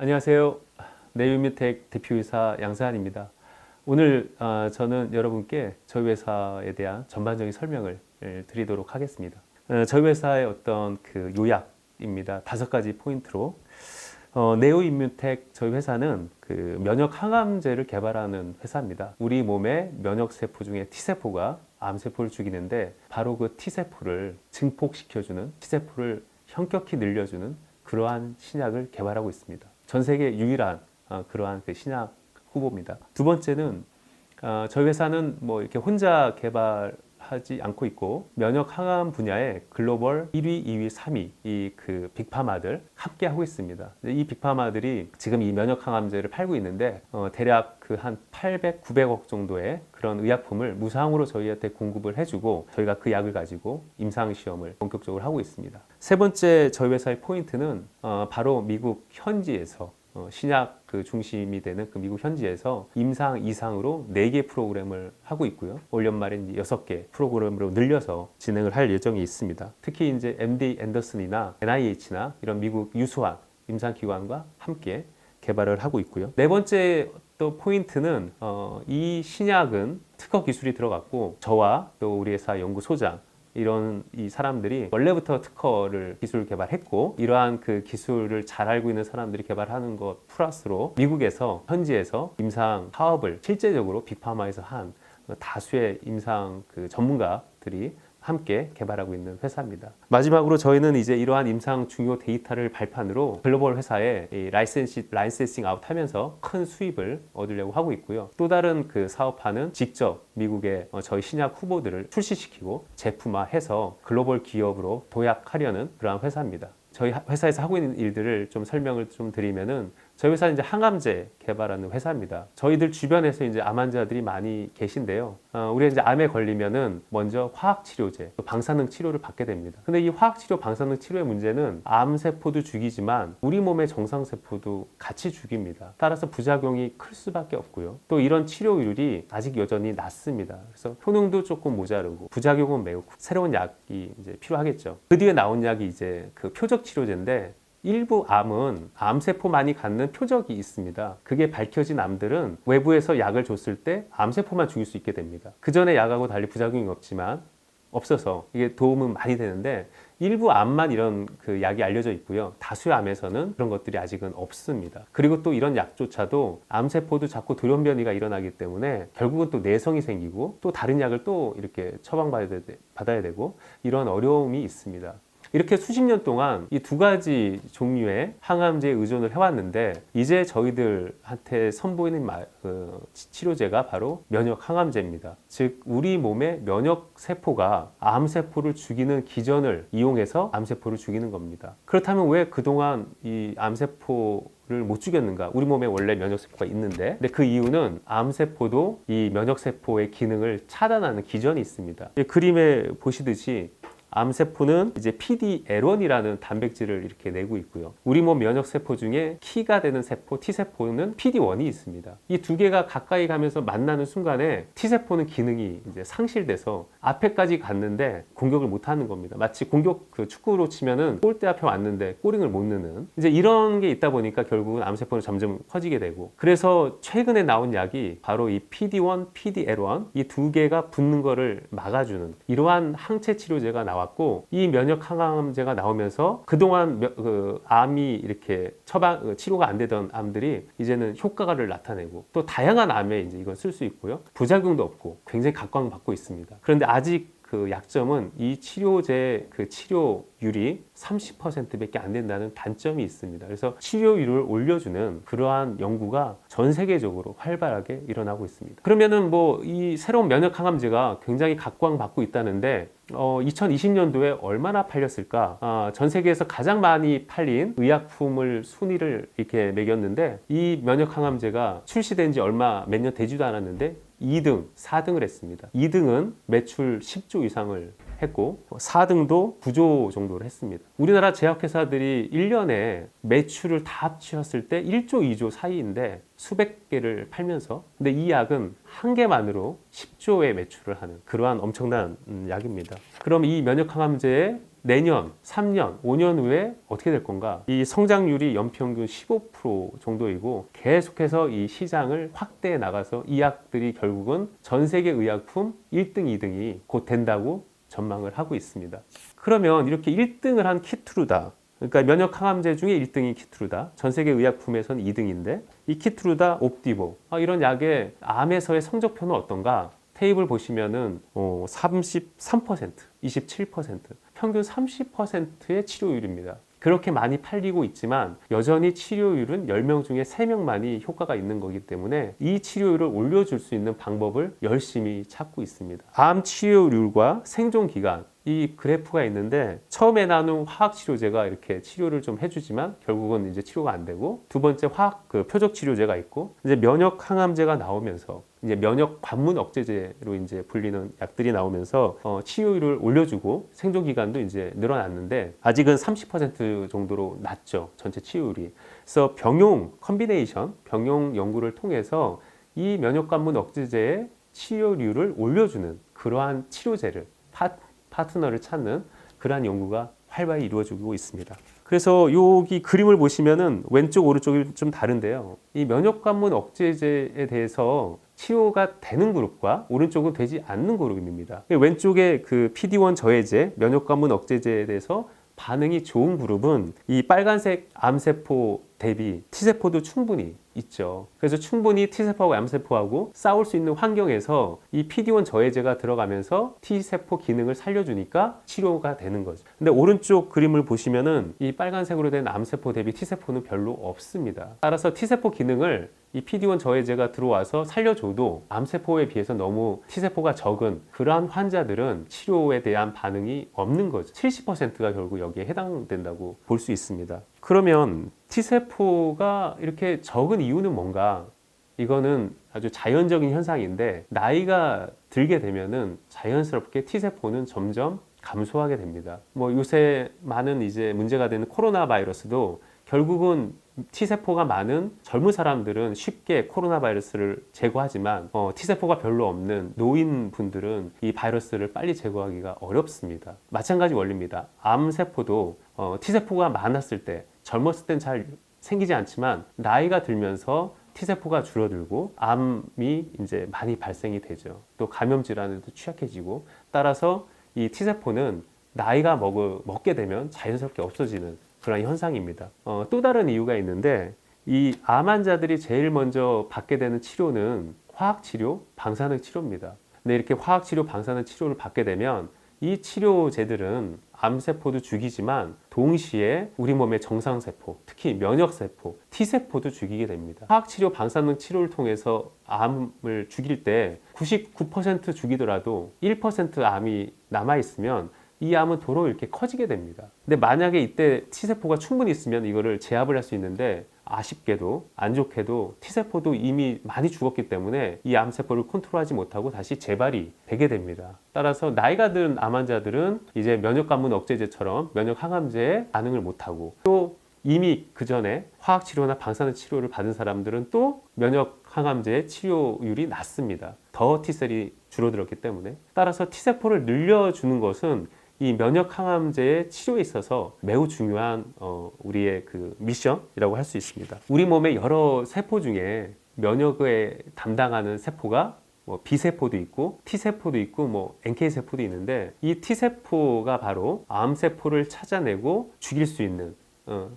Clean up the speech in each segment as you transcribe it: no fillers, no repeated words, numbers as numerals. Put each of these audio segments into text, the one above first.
안녕하세요. 네이뮤텍 대표이사 양세한입니다. 오늘 저는 여러분께 저희 회사에 대한 전반적인 설명을 드리도록 하겠습니다. 저희 회사의 어떤 그 요약입니다. 5가지 포인트로 네오임뮤텍 저희 회사는 그 면역 항암제를 개발하는 회사입니다. 우리 몸의 면역 세포 중에 T세포가 암세포를 죽이는데 바로 그 T세포를 증폭시켜주는, T세포를 현격히 늘려주는 그러한 신약을 개발하고 있습니다. 전 세계 유일한 그러한 그 신약 후보입니다. 두 번째는 저희 회사는 뭐 이렇게 혼자 개발하지 않고 있고 면역 항암 분야에 글로벌 1위, 2위, 3위 이 그 빅파마들 함께 하고 있습니다. 이 빅파마들이 지금 이 면역 항암제를 팔고 있는데 대략 그 한 800, 900억 정도의 그런 의약품을 무상으로 저희한테 공급을 해주고 저희가 그 약을 가지고 임상 시험을 본격적으로 하고 있습니다. 세 번째 저희 회사의 포인트는 바로 미국 현지에서 신약 그 중심이 되는 그 미국 현지에서 임상 이상으로 4개 프로그램을 하고 있고요. 올 연말엔 6개 프로그램으로 늘려서 진행을 할 예정이 있습니다. 특히 이제 MD 앤더슨이나 NIH나 이런 미국 유수한 임상기관과 함께 개발을 하고 있고요. 네 번째 또 포인트는 이 신약은 특허 기술이 들어갔고 저와 또 우리 회사 연구소장 이런 이 사람들이 원래부터 특허를 기술 개발했고 이러한 그 기술을 잘 알고 있는 사람들이 개발하는 것 플러스로 미국에서 현지에서 임상 사업을 실제적으로 빅파마에서 한 다수의 임상 그 전문가들이 함께 개발하고 있는 회사입니다. 마지막으로 저희는 이제 이러한 임상 중요 데이터를 발판으로 글로벌 회사에 라이센싱 아웃 하면서 큰 수입을 얻으려고 하고 있고요. 또 다른 그 사업화는 직접 미국의 저희 신약 후보들을 출시시키고 제품화해서 글로벌 기업으로 도약하려는 그러한 회사입니다. 저희 회사에서 하고 있는 일들을 좀 설명을 좀 드리면은 저희 회사는 이제 항암제 개발하는 회사입니다. 저희들 주변에서 이제 암 환자들이 많이 계신데요. 우리가 이제 암에 걸리면은 먼저 화학치료제, 방사능 치료를 받게 됩니다. 근데 이 화학치료, 방사능 치료의 문제는 암세포도 죽이지만 우리 몸의 정상세포도 같이 죽입니다. 따라서 부작용이 클 수밖에 없고요. 또 이런 치료율이 아직 여전히 낮습니다. 그래서 효능도 조금 모자르고 부작용은 매우 새로운 약이 이제 필요하겠죠. 그 뒤에 나온 약이 이제 그 표적 치료제인데 일부 암은 암세포 많이 갖는 표적이 있습니다. 그게 밝혀진 암들은 외부에서 약을 줬을 때 암세포만 죽일 수 있게 됩니다. 그 전에 약하고 달리 부작용이 없어서 이게 도움은 많이 되는데 일부 암만 이런 그 약이 알려져 있고요. 다수의 암에서는 그런 것들이 아직은 없습니다. 그리고 또 이런 약조차도 암세포도 자꾸 돌연변이가 일어나기 때문에 결국은 또 내성이 생기고 또 다른 약을 또 이렇게 처방받아야 되고 이런 어려움이 있습니다. 이렇게 수십 년 동안 이 2가지 종류의 항암제에 의존을 해왔는데 이제 저희들한테 선보이는 치료제가 바로 면역 항암제입니다. 즉 우리 몸의 면역 세포가 암세포를 죽이는 기전을 이용해서 암세포를 죽이는 겁니다. 그렇다면 왜 그동안 이 암세포를 못 죽였는가? 우리 몸에 원래 면역세포가 있는데 근데 그 이유는 암세포도 이 면역세포의 기능을 차단하는 기전이 있습니다. 이 그림에 보시듯이 암세포는 이제 PD-L1이라는 단백질을 이렇게 내고 있고요. 우리 몸 면역세포 중에 키가 되는 세포, T세포는 PD-1이 있습니다. 이 2개가 가까이 가면서 만나는 순간에 T세포는 기능이 이제 상실돼서 앞에까지 갔는데 공격을 못 하는 겁니다. 마치 그 축구로 치면은 골대 앞에 왔는데 골링을 못 넣는 이제 이런 게 있다 보니까 결국은 암세포는 점점 커지게 되고 그래서 최근에 나온 약이 바로 이 PD-1, PD-L1 이 2개가 붙는 거를 막아주는 이러한 항체 치료제가 나왔고 이 면역 항암제가 나오면서 그동안 암이 이렇게 치료가 안 되던 암들이 이제는 효과를 나타내고 또 다양한 암에 이제 이건 쓸 수 있고요. 부작용도 없고 굉장히 각광받고 있습니다. 그런데 아직 그 약점은 이 치료제 그 치료율이 30%밖에 안 된다는 단점이 있습니다. 그래서 치료율을 올려주는 그러한 연구가 전 세계적으로 활발하게 일어나고 있습니다. 그러면은 뭐 이 새로운 면역 항암제가 굉장히 각광받고 있다는데 2020년도에 얼마나 팔렸을까? 전 세계에서 가장 많이 팔린 의약품을 순위를 이렇게 매겼는데 이 면역 항암제가 출시된 지 몇 년 되지도 않았는데 2등, 4등을 했습니다. 2등은 매출 10조 이상을 했고 4등도 9조 정도를 했습니다. 우리나라 제약회사들이 1년에 매출을 다 합치었을 때 1조, 2조 사이인데 수백 개를 팔면서 근데 이 약은 한 개만으로 10조의 매출을 하는 그러한 엄청난 약입니다. 그럼 이 면역 항암제의 내년, 3년, 5년 후에 어떻게 될 건가? 이 성장률이 연평균 15% 정도이고 계속해서 이 시장을 확대해 나가서 이 약들이 결국은 전 세계 의약품 1등, 2등이 곧 된다고 전망을 하고 있습니다. 그러면 이렇게 1등을 한 키트루다. 그러니까 면역 항암제 중에 1등이 키트루다. 전 세계 의약품에서는 2등인데 이 키트루다, 옵디보 이런 약의 암에서의 성적표는 어떤가? 테이블 보시면은 33%, 27%, 평균 30%의 치료율입니다. 그렇게 많이 팔리고 있지만 여전히 치료율은 10명 중에 3명만이 효과가 있는 거기 때문에 이 치료율을 올려줄 수 있는 방법을 열심히 찾고 있습니다. 암 치료율과 생존 기간, 이 그래프가 있는데 처음에 나눈 화학 치료제가 이렇게 치료를 좀 해주지만 결국은 이제 치료가 안 되고, 두 번째 화학 표적 치료제가 있고, 이제 면역 항암제가 나오면서 이제 면역 관문 억제제로 이제 불리는 약들이 나오면서 치료율을 올려주고 생존 기간도 이제 늘어났는데 아직은 30% 정도로 낮죠, 전체 치료율이. 그래서 병용 컨비네이션, 병용 연구를 통해서 이 면역 관문 억제제의 치료율을 올려주는 그러한 치료제를 파트너를 찾는 그러한 연구가 활발히 이루어지고 있습니다. 그래서 여기 그림을 보시면은 왼쪽 오른쪽이 좀 다른데요. 이 면역 관문 억제제에 대해서 치료가 되는 그룹과 오른쪽은 되지 않는 그룹입니다. 왼쪽에 그 PD-1 저해제, 면역 관문 억제제에 대해서 반응이 좋은 그룹은 이 빨간색 암세포 대비 T세포도 충분히 있죠. 그래서 충분히 T세포하고 암세포하고 싸울 수 있는 환경에서 이 PD-1 저해제가 들어가면서 T세포 기능을 살려주니까 치료가 되는 거죠. 근데 오른쪽 그림을 보시면은 이 빨간색으로 된 암세포 대비 T세포는 별로 없습니다. 따라서 T세포 기능을 이 PD-1 저해제가 들어와서 살려줘도 암세포에 비해서 너무 T세포가 적은 그러한 환자들은 치료에 대한 반응이 없는 거죠. 70%가 결국 여기에 해당된다고 볼 수 있습니다. 그러면 T세포가 이렇게 적은 이유는 뭔가? 이거는 아주 자연적인 현상인데 나이가 들게 되면은 자연스럽게 T세포는 점점 감소하게 됩니다. 뭐 요새 많은 이제 문제가 되는 코로나 바이러스도 결국은 T세포가 많은 젊은 사람들은 쉽게 코로나 바이러스를 제거하지만 T세포가 별로 없는 노인분들은 이 바이러스를 빨리 제거하기가 어렵습니다. 마찬가지 원리입니다. 암세포도 T세포가 많았을 때, 젊었을 땐 잘 생기지 않지만 나이가 들면서 T세포가 줄어들고 암이 이제 많이 발생이 되죠. 또 감염 질환에도 취약해지고, 따라서 이 T세포는 나이가 먹게 되면 자연스럽게 없어지는 그런 현상입니다. 또 다른 이유가 있는데 이 암 환자들이 제일 먼저 받게 되는 치료는 화학치료, 방사능 치료입니다. 근데 이렇게 화학치료, 방사능 치료를 받게 되면 이 치료제들은 암세포도 죽이지만 동시에 우리 몸의 정상세포, 특히 면역세포, T세포도 죽이게 됩니다. 화학치료, 방사능 치료를 통해서 암을 죽일 때 99% 죽이더라도 1% 암이 남아있으면 이 암은 도로 이렇게 커지게 됩니다. 근데 만약에 이때 T세포가 충분히 있으면 이거를 제압을 할 수 있는데 아쉽게도 안 좋게도 T세포도 이미 많이 죽었기 때문에 이 암세포를 컨트롤하지 못하고 다시 재발이 되게 됩니다. 따라서 나이가 든 암 환자들은 이제 면역관문 억제제처럼 면역 항암제에 반응을 못하고, 또 이미 그 전에 화학치료나 방사능 치료를 받은 사람들은 또 면역 항암제의 치료율이 낮습니다. 더 T셀이 줄어들었기 때문에. 따라서 T세포를 늘려주는 것은 이 면역 항암제의 치료에 있어서 매우 중요한 우리의 그 미션이라고 할 수 있습니다. 우리 몸의 여러 세포 중에 면역에 담당하는 세포가 B세포도 있고 T세포도 있고 NK세포도 있는데, 이 T세포가 바로 암세포를 찾아내고 죽일 수 있는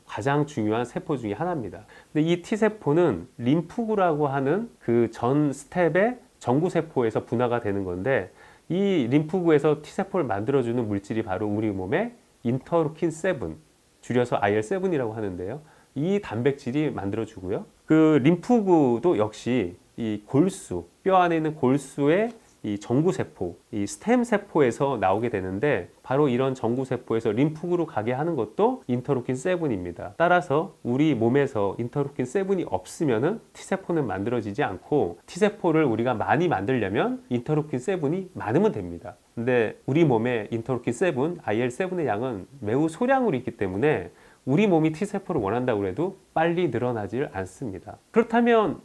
가장 중요한 세포 중에 하나입니다. 근데 이 T세포는 림프구라고 하는 그 전 스텝의 정구세포에서 분화가 되는 건데, 이 림프구에서 T세포를 만들어주는 물질이 바로 우리 몸의 인터루킨 7, 줄여서 IL7이라고 하는데요. 이 단백질이 만들어주고요. 그 림프구도 역시 이 골수, 뼈 안에 있는 골수의 이 정구세포, 이 스템세포에서 나오게 되는데, 바로 이런 정구세포에서 림프구로 가게 하는 것도 인터루킨 7입니다. 따라서 우리 몸에서 인터루킨 7이 없으면은 T세포는 만들어지지 않고, T세포를 우리가 많이 만들려면 인터루킨 7이 많으면 됩니다. 근데 우리 몸에 인터루킨 7, IL7의 양은 매우 소량으로 있기 때문에 우리 몸이 T세포를 원한다고 해도 빨리 늘어나질 않습니다. 그렇다면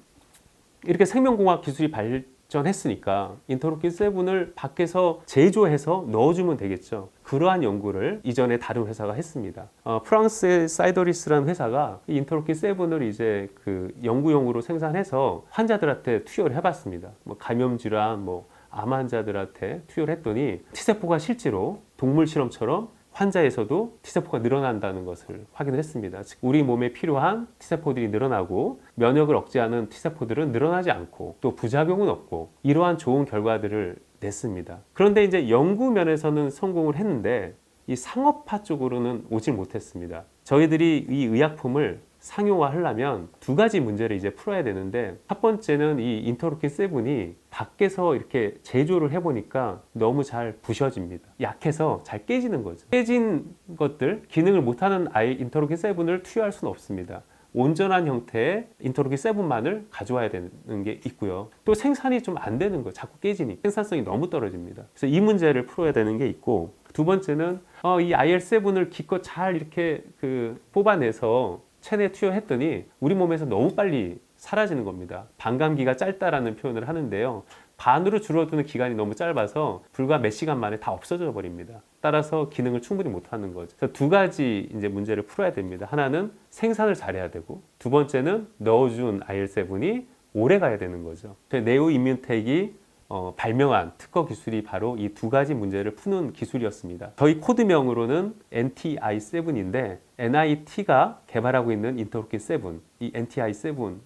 이렇게 생명공학 기술이 발전했으니까 인터루킨 7을 밖에서 제조해서 넣어주면 되겠죠. 그러한 연구를 이전에 다른 회사가 했습니다. 프랑스의 사이더리스라는 회사가 이 인터루킨 7을 이제 그 연구용으로 생산해서 환자들한테 투여를 해봤습니다. 뭐 감염 질환, 뭐 암 환자들한테 투여를 했더니 T세포가 실제로 동물 실험처럼 환자에서도 T세포가 늘어난다는 것을 확인을 했습니다. 즉 우리 몸에 필요한 T세포들이 늘어나고 면역을 억제하는 T세포들은 늘어나지 않고 또 부작용은 없고 이러한 좋은 결과들을 냈습니다. 그런데 이제 연구 면에서는 성공을 했는데 이 상업화 쪽으로는 오질 못했습니다. 저희들이 이 의약품을 상용화하려면 두 가지 문제를 이제 풀어야 되는데 첫 번째는 이 인터루킨 7이 밖에서 이렇게 제조를 해보니까 너무 잘 부셔집니다. 약해서 잘 깨지는 거죠. 깨진 것들, 기능을 못하는 인터루킨 7을 투여할 수는 없습니다. 온전한 형태의 인터루킨 7만을 가져와야 되는 게 있고요. 또 생산이 좀 안 되는 거예요. 자꾸 깨지니까 생산성이 너무 떨어집니다. 그래서 이 문제를 풀어야 되는 게 있고 두 번째는 이 IL7을 기껏 잘 이렇게 뽑아내서 체내에 투여했더니 우리 몸에서 너무 빨리 사라지는 겁니다. 반감기가 짧다라는 표현을 하는데요. 반으로 줄어드는 기간이 너무 짧아서 불과 몇 시간 만에 다 없어져 버립니다. 따라서 기능을 충분히 못하는 거죠. 그래서 두 가지 이제 문제를 풀어야 됩니다. 하나는 생산을 잘해야 되고 두 번째는 넣어준 IL7이 오래 가야 되는 거죠. 네오 임뮨텍이 발명한 특허 기술이 바로 이 두 가지 문제를 푸는 기술이었습니다. 저희 코드명으로는 NTI7인데 NIT가 개발하고 있는 인터루킨 7, 이 NTI7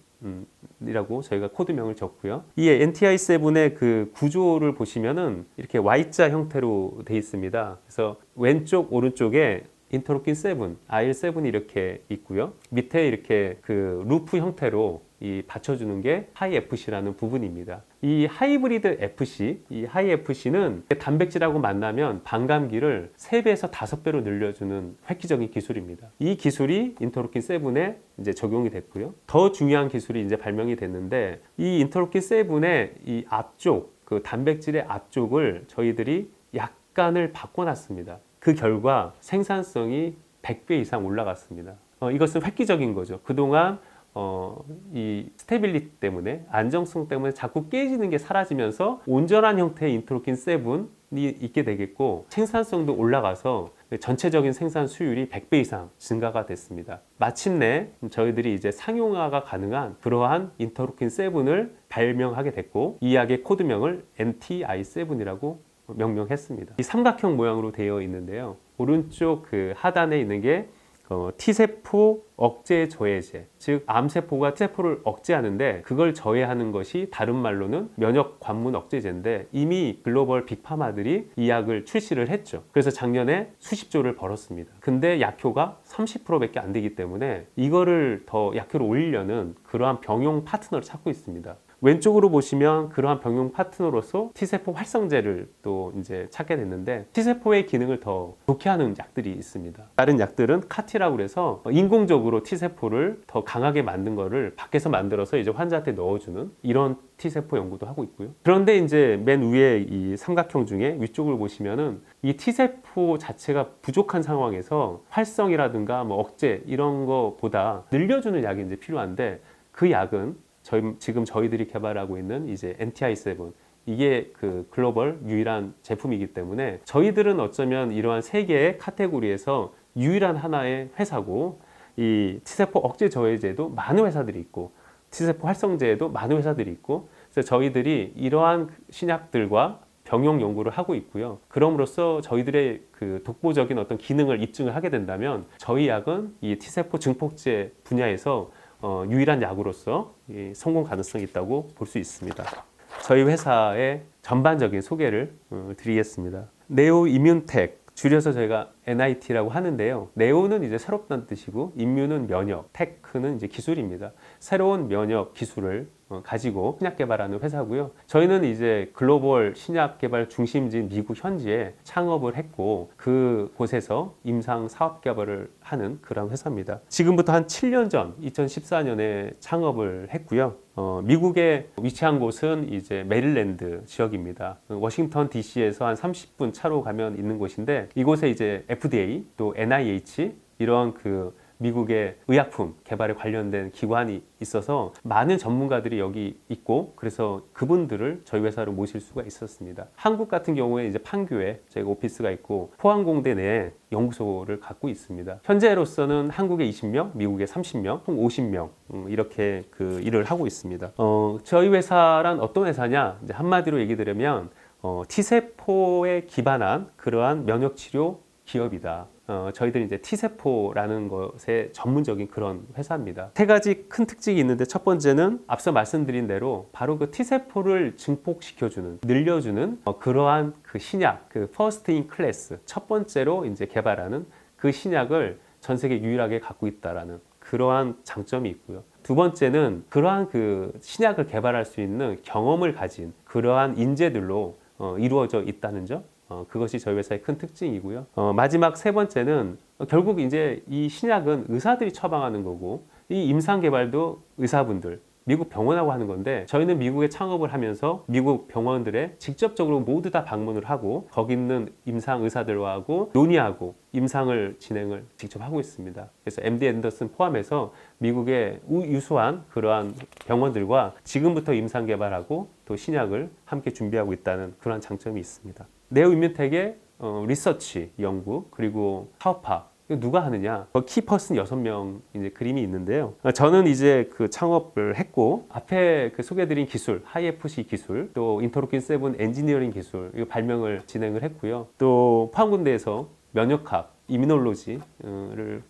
이라고 저희가 코드명을 적고요. 이 NTI7의 그 구조를 보시면은 이렇게 Y자 형태로 되어 있습니다. 그래서 왼쪽 오른쪽에 인터루킨 7, IL7이 이렇게 있고요. 밑에 이렇게 그 루프 형태로 이 받쳐주는 게 하이 FC라는 부분입니다. 이 하이브리드 FC, 이 하이 FC는 단백질하고 만나면 반감기를 3배에서 5배로 늘려주는 획기적인 기술입니다. 이 기술이 인터루킨 7에 이제 적용이 됐고요. 더 중요한 기술이 이제 발명이 됐는데 이 인터루킨 7의 이 앞쪽, 그 단백질의 앞쪽을 저희들이 약간을 바꿔놨습니다. 그 결과 생산성이 100배 이상 올라갔습니다. 이것은 획기적인 거죠. 그동안 이 스테빌리티 때문에 안정성 때문에 자꾸 깨지는 게 사라지면서 온전한 형태의 인터루킨 7이 있게 되겠고 생산성도 올라가서 전체적인 생산 수율이 100배 이상 증가가 됐습니다. 마침내 저희들이 이제 상용화가 가능한 그러한 인터루킨 7을 발명하게 됐고 이 약의 코드명을 NTI7이라고 명명했습니다. 이 삼각형 모양으로 되어 있는데요. 오른쪽 그 하단에 있는 게 T세포 억제 저해제, 즉 암세포가 T세포를 억제하는데 그걸 저해하는 것이 다른 말로는 면역 관문 억제제인데 이미 글로벌 빅파마들이 이 약을 출시를 했죠. 그래서 작년에 수십 조를 벌었습니다. 근데 약효가 30%밖에 안 되기 때문에 이거를 더 약효를 올리려는 그러한 병용 파트너를 찾고 있습니다. 왼쪽으로 보시면 그러한 병용 파트너로서 T세포 활성제를 또 이제 찾게 됐는데 T세포의 기능을 더 좋게 하는 약들이 있습니다. 다른 약들은 카티라고 그래서 인공적으로 T세포를 더 강하게 만든 거를 밖에서 만들어서 이제 환자한테 넣어주는 이런 T세포 연구도 하고 있고요. 그런데 이제 맨 위에 이 삼각형 중에 위쪽을 보시면은 이 T세포 자체가 부족한 상황에서 활성이라든가 뭐 억제 이런 거보다 늘려주는 약이 이제 필요한데 그 약은 지금 저희들이 개발하고 있는 이제 NTI7 이게 그 글로벌 유일한 제품이기 때문에 저희들은 어쩌면 이러한 세 개의 카테고리에서 유일한 하나의 회사고 이 T세포 억제 저해제도 많은 회사들이 있고 T세포 활성제에도 많은 회사들이 있고 그래서 저희들이 이러한 신약들과 병용 연구를 하고 있고요. 그럼으로써 저희들의 그 독보적인 어떤 기능을 입증을 하게 된다면 저희 약은 이 T세포 증폭제 분야에서 유일한 약으로서 성공 가능성이 있다고 볼 수 있습니다. 저희 회사의 전반적인 소개를 드리겠습니다. 네오 임뮨텍, 줄여서 저희가 NIT라고 하는데요. 네오는 이제 새롭다는 뜻이고 임뮨은 면역, 테크는 이제 기술입니다. 새로운 면역 기술을 가지고 신약 개발하는 회사고요. 저희는 이제 글로벌 신약 개발 중심지인 미국 현지에 창업을 했고 그곳에서 임상 사업 개발을 하는 그런 회사입니다. 지금부터 한 7년 전 2014년에 창업을 했고요. 미국에 위치한 곳은 이제 메릴랜드 지역입니다. 워싱턴 DC에서 한 30분 차로 가면 있는 곳인데 이곳에 이제 FDA 또 NIH 이런 그 미국의 의약품 개발에 관련된 기관이 있어서 많은 전문가들이 여기 있고 그래서 그분들을 저희 회사로 모실 수가 있었습니다. 한국 같은 경우에 이제 판교에 저희가 오피스가 있고 포항공대 내에 연구소를 갖고 있습니다. 현재로서는 한국에 20명, 미국에 30명, 총 50명 이렇게 그 일을 하고 있습니다. 저희 회사란 어떤 회사냐? 이제 한마디로 얘기 드리면 T세포에 기반한 그러한 면역치료 기업이다. 저희들이 이제 T세포라는 것에 전문적인 그런 회사입니다. 세 가지 큰 특징이 있는데 첫 번째는 앞서 말씀드린 대로 바로 그 T세포를 증폭시켜주는, 늘려주는 그러한 그 신약, 그 First in Class, 첫 번째로 이제 개발하는 그 신약을 전 세계 유일하게 갖고 있다라는 그러한 장점이 있고요. 두 번째는 그러한 그 신약을 개발할 수 있는 경험을 가진 그러한 인재들로 이루어져 있다는 점. 그것이 저희 회사의 큰 특징이고요. 마지막 세 번째는 결국 이제 이 신약은 의사들이 처방하는 거고 이 임상 개발도 의사분들 미국 병원하고 하는 건데 저희는 미국에 창업을 하면서 미국 병원들에 직접적으로 모두 다 방문을 하고 거기 있는 임상 의사들과 하고 논의하고 임상을 진행을 직접 하고 있습니다. 그래서 MD 앤더슨 포함해서 미국의 유수한 그러한 병원들과 지금부터 임상 개발하고 또 신약을 함께 준비하고 있다는 그런 장점이 있습니다. 네오임뮤텍의 리서치, 연구, 그리고 사업화 누가 하느냐? 키퍼슨 6명 이제 그림이 있는데요. 저는 이제 그 창업을 했고 앞에 그 소개드린 기술, 하이FC 기술, 또 인터로킨 7 엔지니어링 기술 이거 발명을 진행을 했고요. 또 포항군대에서 면역학, 이뮤놀로지를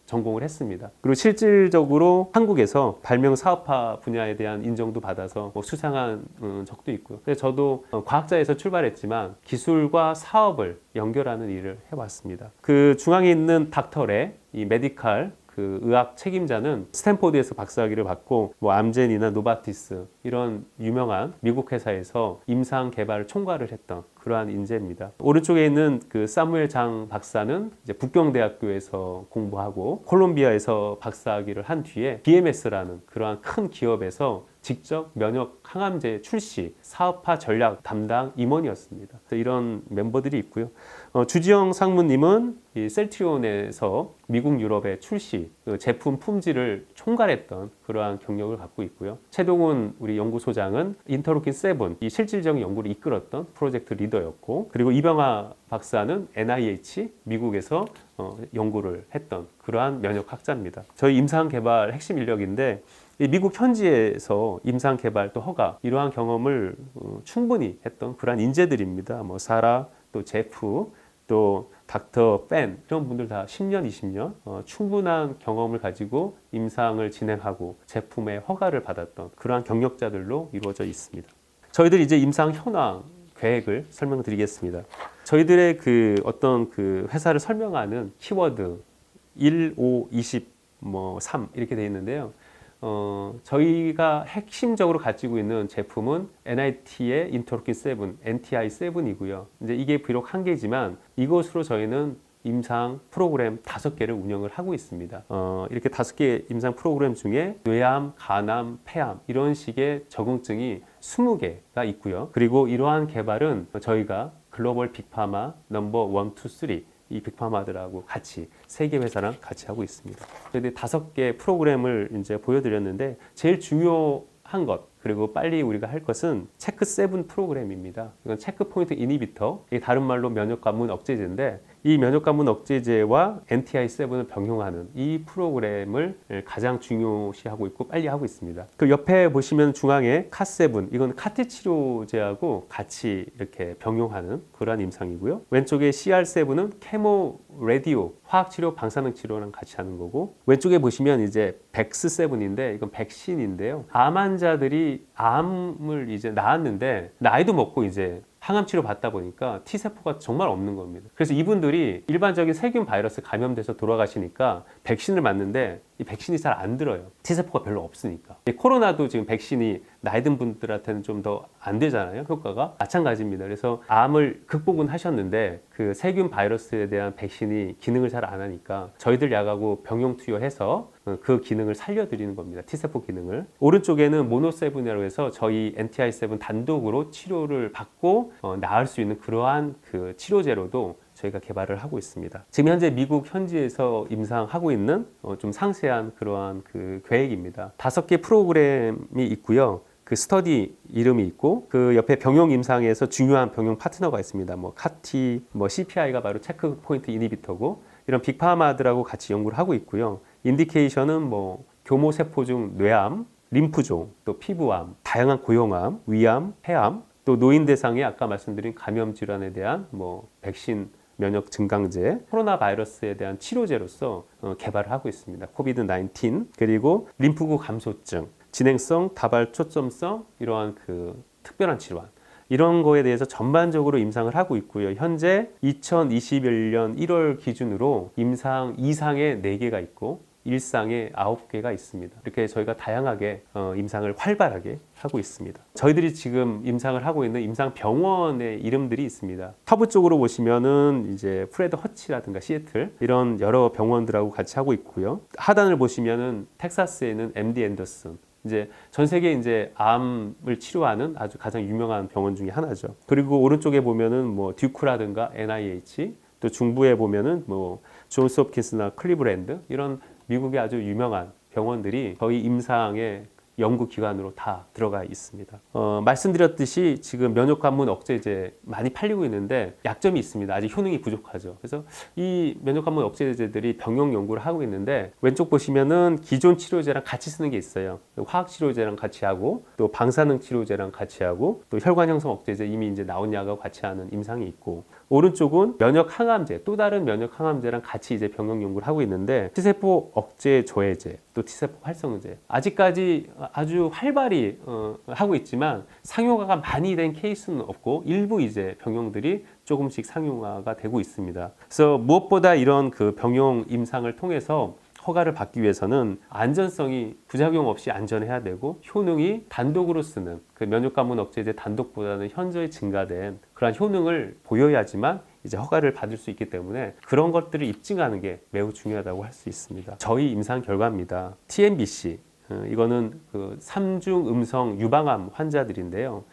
전공을 했습니다. 그리고 실질적으로 한국에서 발명 사업화 분야에 대한 인정도 받아서 수상한 적도 있고요. 그래서 저도 과학자에서 출발했지만 기술과 사업을 연결하는 일을 해왔습니다. 그 중앙에 있는 닥터레, 이 메디칼 그 의학 책임자는 스탠포드에서 박사학위를 받고 뭐 암젠이나 노바티스 이런 유명한 미국 회사에서 임상 개발을 총괄을 했던 그러한 인재입니다. 오른쪽에 있는 그 사무엘 장 박사는 이제 북경대학교에서 공부하고 콜롬비아에서 박사학위를 한 뒤에 BMS라는 그러한 큰 기업에서 직접 면역 항암제 출시 사업화 전략 담당 임원이었습니다. 이런 멤버들이 있고요. 주지영 상무님은 이 셀트리온에서 미국 유럽의 출시 그 제품 품질을 총괄했던 그러한 경력을 갖고 있고요. 최동훈 우리 연구소장은 인터로킨 7 이 실질적인 연구를 이끌었던 프로젝트 리더였고 그리고 이병하 박사는 NIH 미국에서 연구를 했던 그러한 면역학자입니다. 저희 임상 개발 핵심 인력인데 미국 현지에서 임상 개발 또 허가 이러한 경험을 충분히 했던 그러한 인재들입니다. 뭐 사라 또 제프 또 닥터 펜 이런 분들 다 10년, 20년 충분한 경험을 가지고 임상을 진행하고 제품의 허가를 받았던 그러한 경력자들로 이루어져 있습니다. 저희들 이제 임상 현황 계획을 설명드리겠습니다. 저희들의 그 어떤 그 회사를 설명하는 키워드 1, 5, 20, 3 이렇게 되어 있는데요. 저희가 핵심적으로 가지고 있는 제품은 NIT의 인터로킨 7, NTI7이고요. 이제 이게 비록 한 개지만 이것으로 저희는 임상 프로그램 5개를 운영을 하고 있습니다. 이렇게 5개 임상 프로그램 중에 뇌암, 간암, 폐암 이런 식의 적응증이 20개가 있고요. 그리고 이러한 개발은 저희가 글로벌 빅파마 넘버 1, 2, 3 이 빅파마들하고 같이 3개 회사랑 같이 하고 있습니다. 저희들이 5개 프로그램을 이제 보여드렸는데 제일 중요한 것 그리고 빨리 우리가 할 것은 체크 7 프로그램입니다. 이건 체크 포인트 이니비터, 이게 다른 말로 면역 관문 억제제인데 이 면역 관문 억제제와 NTI7을 병용하는 이 프로그램을 가장 중요시하고 있고 빨리 하고 있습니다. 그 옆에 보시면 중앙에 카7, 이건 카티 치료제하고 같이 이렇게 병용하는 그러한 임상이고요. 왼쪽에 CR7은 케모 라디오, 화학치료, 방사능 치료랑 같이 하는 거고 왼쪽에 보시면 이제 백스7인데 이건 백신인데요. 암 환자들이 암을 이제 낳았는데 나이도 먹고 이제 항암 치료 받다 보니까 T세포가 정말 없는 겁니다. 그래서 이분들이 일반적인 세균 바이러스 감염돼서 돌아가시니까 백신을 맞는데 이 백신이 잘 안 들어요. T세포가 별로 없으니까. 코로나도 지금 백신이 나이 든 분들한테는 좀 더 안 되잖아요. 효과가. 마찬가지입니다. 그래서 암을 극복은 하셨는데 그 세균 바이러스에 대한 백신이 기능을 잘 안 하니까 저희들 약하고 병용 투여해서 그 기능을 살려드리는 겁니다. T세포 기능을. 오른쪽에는 모노세븐이라고 해서 저희 NTI7 단독으로 치료를 받고 나을 수 있는 그러한 그 치료제로도 저희가 개발을 하고 있습니다. 지금 현재 미국 현지에서 임상하고 있는 좀 상세한 그러한 그 계획입니다. 5개 프로그램이 있고요. 그 스터디 이름이 있고 그 옆에 병용 임상에서 중요한 병용 파트너가 있습니다. 뭐 카티, 뭐 CPI가 바로 체크 포인트 이니비터고 이런 빅파마들하고 같이 연구를 하고 있고요. 인디케이션은 뭐 교모 세포 중 뇌암, 림프종, 또 피부암, 다양한 고형암, 위암, 폐암, 또 노인 대상의 아까 말씀드린 감염 질환에 대한 뭐 백신 면역 증강제, 코로나 바이러스에 대한 치료제로서 개발을 하고 있습니다. 코비드 19 그리고 림프구 감소증, 진행성, 다발 초점성 이러한 그 특별한 질환 이런 거에 대해서 전반적으로 임상을 하고 있고요. 현재 2021년 1월 기준으로 임상 2상에 4개가 있고 1상에 9개가 있습니다. 이렇게 저희가 다양하게 임상을 활발하게 하고 있습니다. 저희들이 지금 임상을 하고 있는 임상 병원의 이름들이 있습니다. 서부 쪽으로 보시면은 이제 프레드 허치라든가 시애틀 이런 여러 병원들하고 같이 하고 있고요. 하단을 보시면은 텍사스에는 MD 앤더슨 이제 전 세계 이제 암을 치료하는 아주 가장 유명한 병원 중에 하나죠. 그리고 오른쪽에 보면은 뭐 듀크라든가 NIH 또 중부에 보면은 뭐 존스 홉킨스나 클리브랜드 이런 미국의 아주 유명한 병원들이 저희 임상의 연구기관으로 다 들어가 있습니다. 말씀드렸듯이 지금 면역관문 억제제 많이 팔리고 있는데 약점이 있습니다. 아직 효능이 부족하죠. 그래서 이 면역관문 억제제들이 병용 연구를 하고 있는데 왼쪽 보시면은 기존 치료제랑 같이 쓰는 게 있어요. 화학 치료제랑 같이 하고 또 방사능 치료제랑 같이 하고 또 혈관 형성 억제제 이미 이제 나온 약하고 같이 하는 임상이 있고 오른쪽은 면역 항암제 또 다른 면역 항암제랑 같이 이제 병용 연구를 하고 있는데 T세포 억제 조해제 또 T세포 활성제 아직까지 아주 활발히 하고 있지만 상용화가 많이 된 케이스는 없고 일부 이제 병용들이 조금씩 상용화가 되고 있습니다. 그래서 무엇보다 이런 그 병용 임상을 통해서 허가를 받기 위해서는 안전성이 부작용 없이 안전해야 되고 효능이 단독으로 쓰는 그 면역관문 억제제 단독보다는 현저히 증가된 그러한 효능을 보여야지만 이제 허가를 받을 수 있기 때문에 그런 것들을 입증하는 게 매우 중요하다고 할 수 있습니다. 저희 임상 결과입니다. TNBC 이거는 그 3중 음성 유방암 환자들인데요.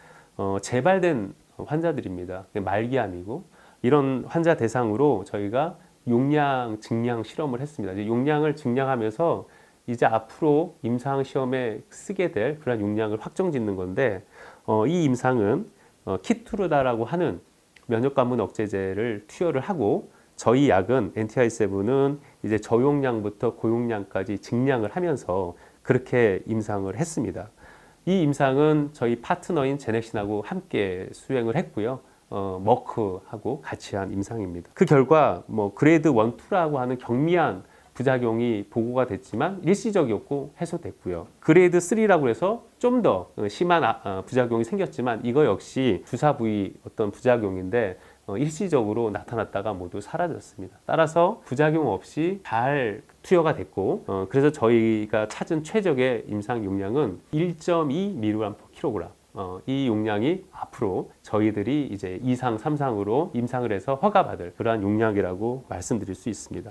재발된 환자들입니다. 말기암이고 이런 환자 대상으로 저희가 용량 증량 실험을 했습니다. 이제 용량을 증량하면서 이제 앞으로 임상 시험에 쓰게 될 그런 용량을 확정짓는 건데 이 임상은 키투르다라고 하는 면역관문 억제제를 투여를 하고 저희 약은 NTI7은 이제 저용량부터 고용량까지 증량을 하면서 그렇게 임상을 했습니다. 이 임상은 저희 파트너인 제넥신하고 함께 수행을 했고요. 머크하고 같이 한 임상입니다. 그 결과 뭐 그레이드 1, 2라고 하는 경미한 부작용이 보고가 됐지만 일시적이었고 해소됐고요. 그레이드 3라고 해서 좀 더 심한 부작용이 생겼지만 이거 역시 주사 부위 어떤 부작용인데 일시적으로 나타났다가 모두 사라졌습니다. 따라서 부작용 없이 잘 투여가 됐고 그래서 저희가 찾은 최적의 임상 용량은 1.2 mg/kg. 이 용량이 앞으로 저희들이 이제 2상, 3상으로 임상을 해서 허가받을 그러한 용량이라고 말씀드릴 수 있습니다.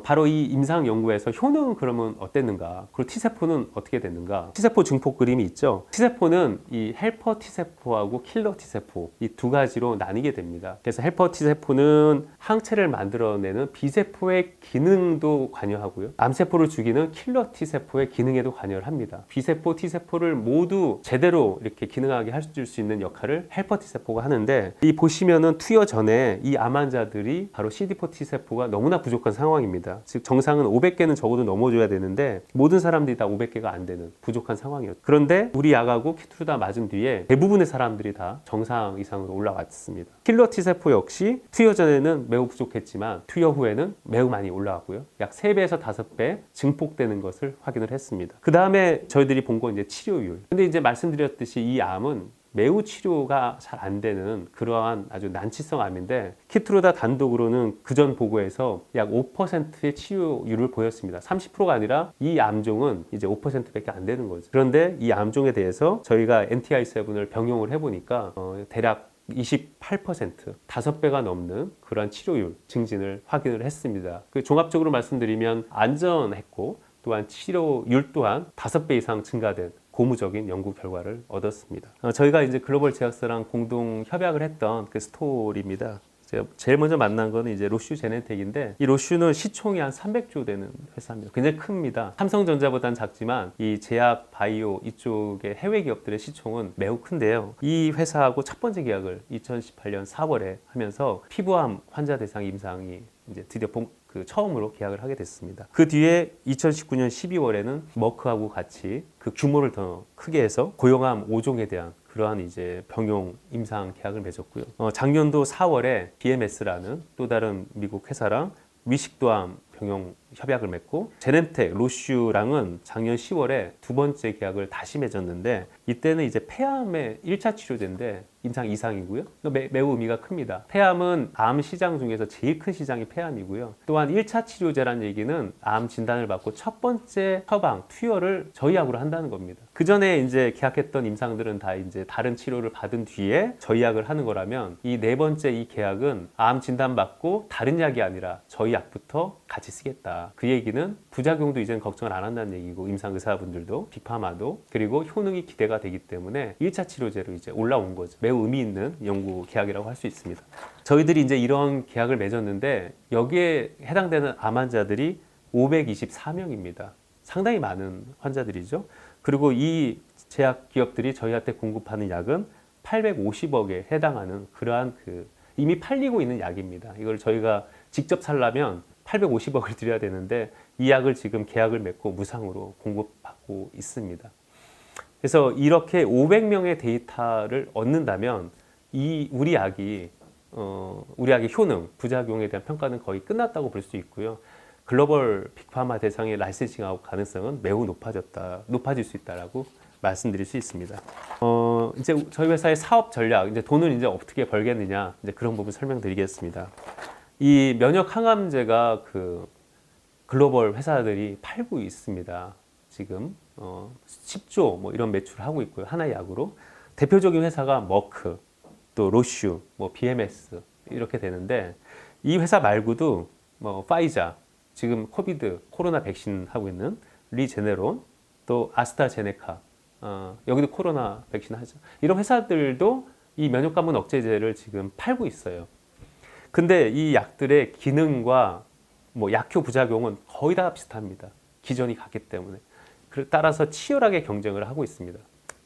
바로 이 임상 연구에서 효능은 그러면 어땠는가? 그리고 T세포는 어떻게 됐는가? T세포 증폭 그림이 있죠. T세포는 이 헬퍼 T세포하고 킬러 T세포 이 두 가지로 나뉘게 됩니다. 그래서 헬퍼 T세포는 항체를 만들어내는 B세포의 기능도 관여하고요. 암세포를 죽이는 킬러 T세포의 기능에도 관여를 합니다. B세포, T세포를 모두 제대로 이렇게 기능하게 해줄 수 있는 역할을 헬퍼 T세포가 하는데 이 보시면은 투여 전에 이 암 환자들이 바로 CD4 T세포가 너무나 부족한 상황입니다. 즉 정상은 500개는 적어도 넘어줘야 되는데 모든 사람들이 다 500개가 안 되는 부족한 상황이었죠. 그런데 우리 약하고 키투르다 맞은 뒤에 대부분의 사람들이 다 정상 이상으로 올라왔습니다. 킬러 T세포 역시 투여 전에는 매우 부족했지만 투여 후에는 매우 많이 올라왔고요. 약 3배에서 5배 증폭되는 것을 확인을 했습니다. 그 다음에 저희들이 본 건 이제 치료율. 근데 이제 말씀드렸듯이 이 암은 매우 치료가 잘 안 되는 그러한 아주 난치성 암인데 키투르다 단독으로는 그전 보고에서 약 5%의 치료율을 보였습니다. 30%가 아니라 이 암종은 이제 5%밖에 안 되는 거죠. 그런데 이 암종에 대해서 저희가 NTI7을 병용을 해보니까 대략 28%, 5배가 넘는 그러한 치료율 증진을 확인을 했습니다. 그 종합적으로 말씀드리면 안전했고 또한 치료율 또한 5배 이상 증가된 고무적인 연구 결과를 얻었습니다. 저희가 이제 글로벌 제약사랑 공동 협약을 했던 그 스토리입니다. 제가 제일 먼저 만난 거는 이제 로슈 제네텍인데, 이 로슈는 시총이 한 300조 되는 회사입니다. 굉장히 큽니다. 삼성전자보다는 작지만 이 제약, 바이오 이쪽의 해외 기업들의 시총은 매우 큰데요. 이 회사하고 첫 번째 계약을 2018년 4월에 하면서 피부암 환자 대상 임상이 이제 드디어 처음으로 계약을 하게 됐습니다. 그 뒤에 2019년 12월에는 머크하고 같이 그 규모를 더 크게 해서 고용암 5종에 대한 그러한 이제 병용 임상 계약을 맺었고요. 작년도 4월에 BMS라는 또 다른 미국 회사랑 위식도암 병용 협약을 맺고, 제넨텍, 로슈랑은 작년 10월에 두 번째 계약을 다시 맺었는데, 이때는 이제 폐암의 1차 치료제인데 임상 이상이고요. 매우 의미가 큽니다. 폐암은 암 시장 중에서 제일 큰 시장이 폐암이고요. 또한 1차 치료제라는 얘기는 암 진단을 받고 첫 번째 처방, 투여를 저희 약으로 한다는 겁니다. 그 전에 이제 계약했던 임상들은 다 이제 다른 치료를 받은 뒤에 저희 약을 하는 거라면, 이 네 번째 이 계약은 암 진단 받고 다른 약이 아니라 저희 약부터 같이 쓰겠다. 그 얘기는 부작용도 이제는 걱정을 안 한다는 얘기고, 임상 의사분들도 빅파마도, 그리고 효능이 기대가 되기 때문에 1차 치료제로 이제 올라온 거죠. 매우 의미 있는 연구 계약이라고 할 수 있습니다. 저희들이 이제 이런 계약을 맺었는데 여기에 해당되는 암 환자들이 524명입니다. 상당히 많은 환자들이죠. 그리고 이 제약 기업들이 저희한테 공급하는 약은 850억에 해당하는 그러한 이미 팔리고 있는 약입니다. 이걸 저희가 직접 살려면 850억을 드려야 되는데, 이 약을 지금 계약을 맺고 무상으로 공급받고 있습니다. 그래서 이렇게 500명의 데이터를 얻는다면 우리 약이 효능, 부작용에 대한 평가는 거의 끝났다고 볼 수 있고요. 글로벌 빅파마 대상의 라이센싱 가능성은 매우 높아질 수 있다라고 말씀드릴 수 있습니다. 이제 저희 회사의 사업 전략, 이제 돈을 이제 어떻게 벌겠느냐, 이제 그런 부분 설명드리겠습니다. 이 면역 항암제가 글로벌 회사들이 팔고 있습니다. 지금 10조 뭐 이런 매출을 하고 있고요. 하나의 약으로. 대표적인 회사가 머크, 또 로슈, 뭐 BMS 이렇게 되는데, 이 회사 말고도 뭐 파이자, 지금 코로나 백신 하고 있는 리제네론, 또 아스트라제네카, 여기도 코로나 백신 하죠. 이런 회사들도 이 면역감염 억제제를 지금 팔고 있어요. 근데 이 약들의 기능과 뭐 약효 부작용은 거의 다 비슷합니다. 기전이 같기 때문에. 따라서 치열하게 경쟁을 하고 있습니다.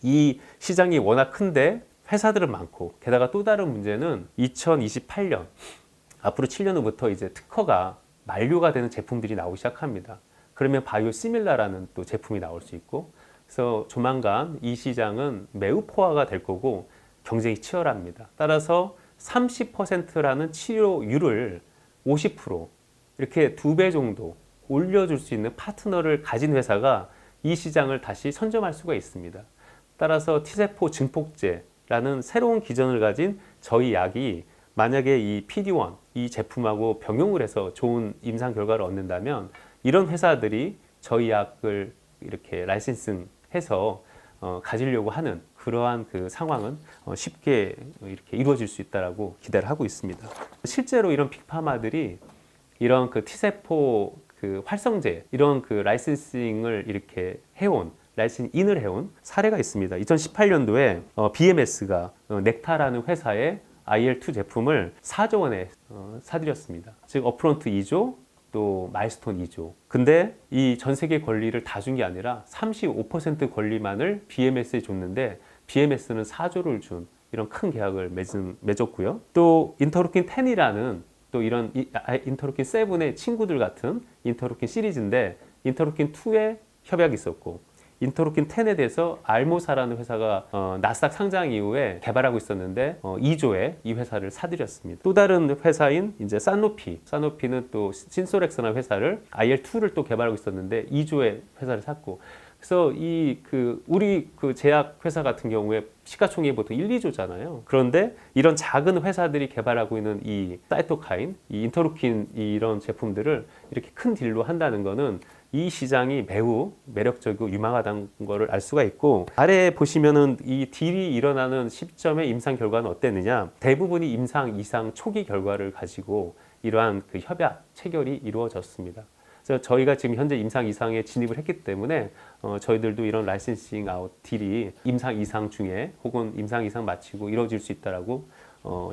이 시장이 워낙 큰데 회사들은 많고, 게다가 또 다른 문제는 2028년, 앞으로 7년 후부터 이제 특허가 만료가 되는 제품들이 나오기 시작합니다. 그러면 바이오시밀라라는 또 제품이 나올 수 있고, 그래서 조만간 이 시장은 매우 포화가 될 거고 경쟁이 치열합니다. 따라서 30%라는 치료율을 50% 이렇게 2배 정도 올려줄 수 있는 파트너를 가진 회사가 이 시장을 다시 선점할 수가 있습니다. 따라서 T세포 증폭제라는 새로운 기전을 가진 저희 약이 만약에 이 PD-1, 이 제품하고 병용을 해서 좋은 임상 결과를 얻는다면, 이런 회사들이 저희 약을 이렇게 라이센싱해서 가지려고 하는 그러한 상황은 쉽게 이렇게 이루어질 수 있다라고 기대를 하고 있습니다. 실제로 이런 빅파마들이 이런 T세포 활성제, 이런 라이센싱을 이렇게 라이센싱인을 해온 사례가 있습니다. 2018년도에 BMS가 넥타라는 회사의 IL-2 제품을 4조 원에 사들였습니다. 즉 업프론트 2조, 또 마일스톤 2조. 근데 이 전 세계 권리를 다 준 게 아니라 35% 권리만을 BMS에 줬는데, BMS는 4조를 준 이런 큰 계약을 맺었고요. 또 인터루킨 10이라는 또 이런 인터루킨 7의 친구들 같은 인터루킨 시리즈인데, 인터루킨 2에 협약이 있었고, 인터루킨 10에 대해서 알모사라는 회사가 나스닥 상장 이후에 개발하고 있었는데 2조에 이 회사를 사들였습니다. 또 다른 회사인 이제 사노피는 또 신소렉스라는 회사를 IL-2를 또 개발하고 있었는데 2조에 회사를 샀고, 그래서 우리 제약 회사 같은 경우에 시가총액이 보통 1, 2조잖아요. 그런데 이런 작은 회사들이 개발하고 있는 이 사이토카인, 이 인터루킨 이런 제품들을 이렇게 큰 딜로 한다는 거는 이 시장이 매우 매력적이고 유망하다는 것을 알 수가 있고, 아래 보시면은 이 딜이 일어나는 시점의 임상 결과는 어땠느냐, 대부분이 임상 이상 초기 결과를 가지고 이러한 협약 체결이 이루어졌습니다. 그래서 저희가 지금 현재 임상 이상에 진입을 했기 때문에 저희들도 이런 라이센싱 아웃 딜이 임상 이상 중에 혹은 임상 이상 마치고 이루어질 수 있다라고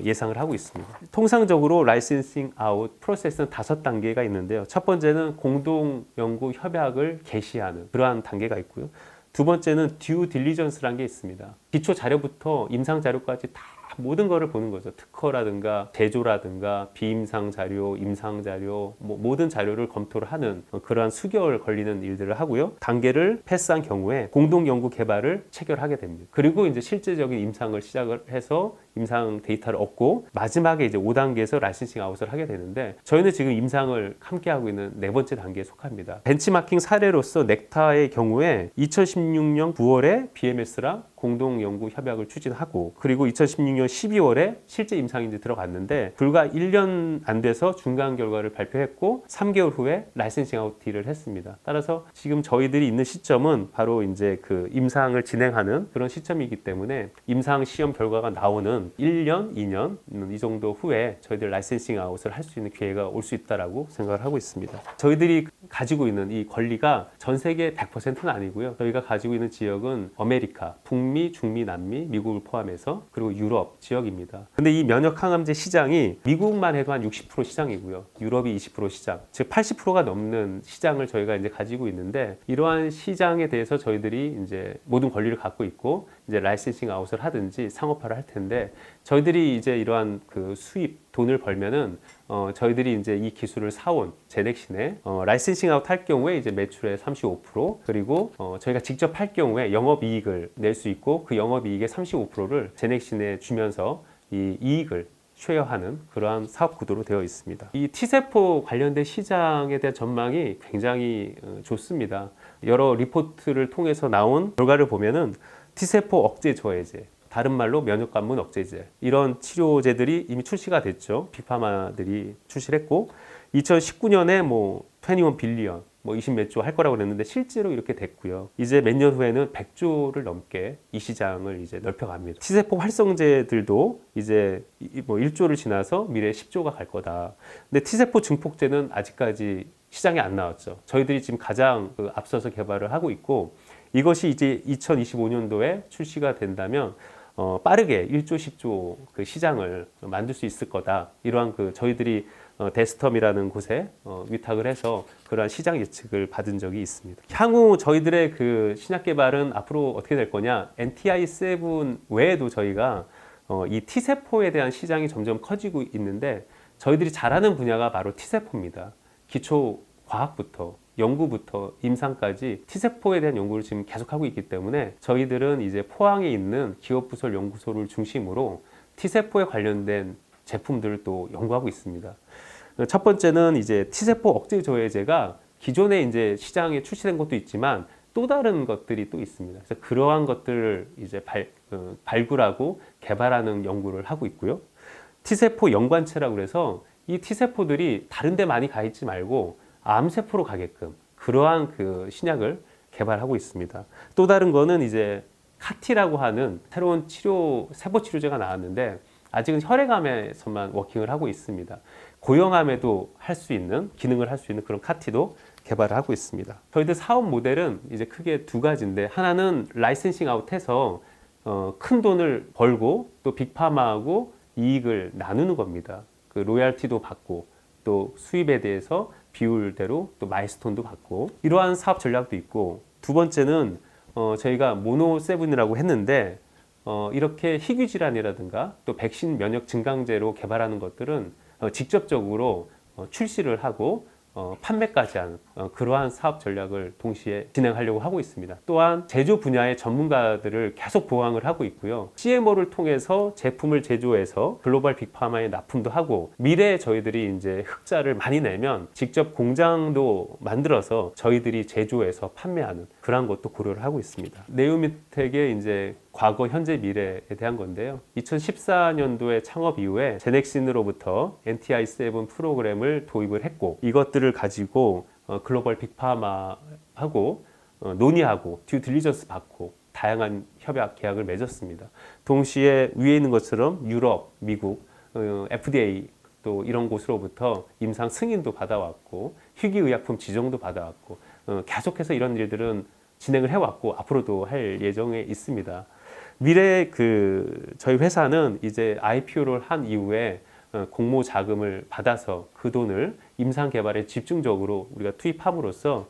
예상을 하고 있습니다. 통상적으로 라이센싱 아웃 프로세스는 5단계가 있는데요. 첫 번째는 공동 연구 협약을 개시하는 그러한 단계가 있고요. 두 번째는 듀 딜리전스라는 게 있습니다. 기초 자료부터 임상 자료까지 다 모든 거를 보는 거죠. 특허라든가 제조라든가 비임상 자료, 임상 자료, 모든 자료를 검토를 하는 그러한 수개월 걸리는 일들을 하고요. 단계를 패스한 경우에 공동 연구 개발을 체결하게 됩니다. 그리고 이제 실제적인 임상을 시작을 해서 임상 데이터를 얻고 마지막에 이제 5단계에서 라이센싱 아웃을 하게 되는데 저희는 지금 임상을 함께 하고 있는 4번째 단계에 속합니다. 벤치마킹 사례로서 넥타의 경우에 2016년 9월에 BMS랑 공동 연구 협약을 추진하고 그리고 2016년 12월에 실제 임상이 이제 들어갔는데 불과 1년 안 돼서 중간 결과를 발표했고 3개월 후에 라이센싱 아웃 딜을 했습니다. 따라서 지금 저희들이 있는 시점은 바로 이제 그 임상을 진행하는 그런 시점이기 때문에 임상 시험 결과가 나오는 1년, 2년 이 정도 후에 저희들 라이센싱 아웃을 할 수 있는 기회가 올 수 있다라고 생각을 하고 있습니다. 저희들이 가지고 있는 이 권리가 전 세계 100%는 아니고요. 저희가 가지고 있는 지역은 아메리카, 북미, 중미, 남미, 미국을 포함해서 그리고 유럽 지역입니다. 근데 이 면역 항암제 시장이 미국만 해도 한 60% 시장이고요. 유럽이 20% 시장, 즉 80%가 넘는 시장을 저희가 이제 가지고 있는데 이러한 시장에 대해서 저희들이 이제 모든 권리를 갖고 있고 이제 라이센싱 아웃을 하든지 상업화를 할 텐데 저희들이 이제 이러한 그 수입 돈을 벌면은 저희들이 이제 이 기술을 사온 제넥신에 라이센싱 아웃 할 경우에 이제 매출의 35% 그리고 저희가 직접 할 경우에 영업이익을 낼 수 있고 그 영업이익의 35%를 제넥신에 주면서 이 이익을 쉐어하는 그러한 사업 구도로 되어 있습니다. 이 T세포 관련된 시장에 대한 전망이 굉장히 좋습니다. 여러 리포트를 통해서 나온 결과를 보면은 T세포 억제 저해제, 다른 말로 면역관문 억제제 이런 치료제들이 이미 출시가 됐죠. 빅파마들이 출시를 했고 2019년에 뭐 21 빌리언 20몇 조 할 거라고 그랬는데 실제로 이렇게 됐고요. 이제 몇 년 후에는 100조를 넘게 이 시장을 이제 넓혀갑니다. T세포 활성제들도 이제 뭐 1조를 지나서 미래에 10조가 갈 거다. 근데 T세포 증폭제는 아직까지 시장에 안 나왔죠. 저희들이 지금 가장 앞서서 개발을 하고 있고 이것이 이제 2025년도에 출시가 된다면 빠르게 1조, 10조 그 시장을 만들 수 있을 거다. 이러한 그 저희들이 데스텀이라는 곳에 위탁을 해서 그러한 시장 예측을 받은 적이 있습니다. 향후 저희들의 그 신약 개발은 앞으로 어떻게 될 거냐? NTI7 외에도 저희가 이 T세포에 대한 시장이 점점 커지고 있는데 저희들이 잘하는 분야가 바로 T세포입니다. 기초 과학부터 연구부터 임상까지 T세포에 대한 연구를 지금 계속하고 있기 때문에 저희들은 이제 포항에 있는 기업부설 연구소를 중심으로 T세포에 관련된 제품들을 또 연구하고 있습니다. 첫 번째는 이제 T세포 억제 저해제가 기존에 이제 시장에 출시된 것도 있지만 또 다른 것들이 또 있습니다. 그래서 그러한 것들을 이제 발굴하고 개발하는 연구를 하고 있고요. T세포 연관체라고 해서 이 T세포들이 다른 데 많이 가 있지 말고 암세포로 가게끔 그러한 그 신약을 개발하고 있습니다. 또 다른 거는 이제 카티라고 하는 새로운 세포 치료제가 나왔는데 아직은 혈액암에서만 워킹을 하고 있습니다. 고형암에도 할 수 있는 기능을 할 수 있는 그런 카티도 개발을 하고 있습니다. 저희들 사업 모델은 이제 크게 2가지인데 하나는 라이센싱 아웃해서 큰 돈을 벌고 또 빅파마하고 이익을 나누는 겁니다. 그 로얄티도 받고 또 수입에 대해서 비율대로 또 마일스톤도 받고 이러한 사업 전략도 있고 두 번째는 저희가 모노세븐이라고 했는데 이렇게 희귀 질환이라든가 또 백신 면역 증강제로 개발하는 것들은 직접적으로 출시를 하고 판매까지 하는 그러한 사업 전략을 동시에 진행하려고 하고 있습니다. 또한 제조 분야의 전문가들을 계속 보강을 하고 있고요. CMO를 통해서 제품을 제조해서 글로벌 빅파마에 납품도 하고 미래에 저희들이 이제 흑자를 많이 내면 직접 공장도 만들어서 저희들이 제조해서 판매하는 그런 것도 고려를 하고 있습니다. 네오미텍의 이제 과거, 현재, 미래에 대한 건데요. 2014년도에 창업 이후에 제넥신으로부터 NTI7 프로그램을 도입을 했고 이것들을 가지고 글로벌 빅파마하고 논의하고 듀 딜리전스 받고 다양한 협약 계약을 맺었습니다. 동시에 위에 있는 것처럼 유럽, 미국, FDA 또 이런 곳으로부터 임상 승인도 받아왔고 희귀의약품 지정도 받아왔고 계속해서 이런 일들은 진행을 해왔고 앞으로도 할 예정에 있습니다. 미래 저희 회사는 이제 IPO를 한 이후에 공모 자금을 받아서 그 돈을 임상 개발에 집중적으로 우리가 투입함으로써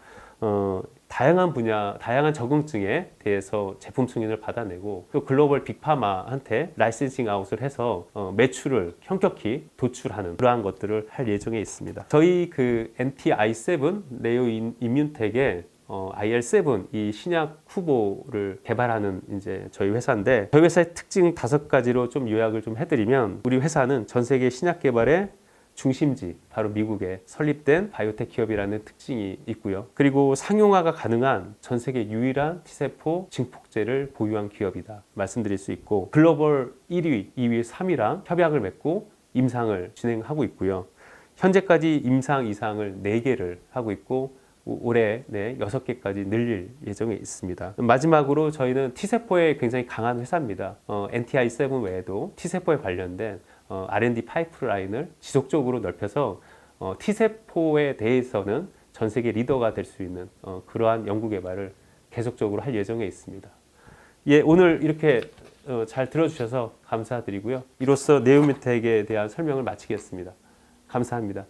다양한 분야, 다양한 적응증에 대해서 제품 승인을 받아내고 또 글로벌 빅파마한테 라이센싱 아웃을 해서 매출을 현격히 도출하는 그러한 것들을 할 예정에 있습니다. 저희 NTI7 네오 임뮨텍의 IL7 이 신약 후보를 개발하는 이제 저희 회사인데 저희 회사의 특징 5가지로 좀 요약을 좀 해드리면 우리 회사는 전 세계 신약 개발의 중심지 바로 미국에 설립된 바이오텍 기업이라는 특징이 있고요. 그리고 상용화가 가능한 전 세계 유일한 T세포 증폭제를 보유한 기업이다 말씀드릴 수 있고 글로벌 1위, 2위, 3위랑 협약을 맺고 임상을 진행하고 있고요. 현재까지 임상 이상을 4개를 하고 있고 올해 6개까지 늘릴 예정에 있습니다. 마지막으로 저희는 T세포에 굉장히 강한 회사입니다. NTI7 외에도 T세포에 관련된 R&D 파이프라인을 지속적으로 넓혀서 T세포에 대해서는 전 세계 리더가 될 수 있는 그러한 연구 개발을 계속적으로 할 예정에 있습니다. 예, 오늘 이렇게 잘 들어주셔서 감사드리고요. 이로써 네오 임뮨텍에 대한 설명을 마치겠습니다. 감사합니다.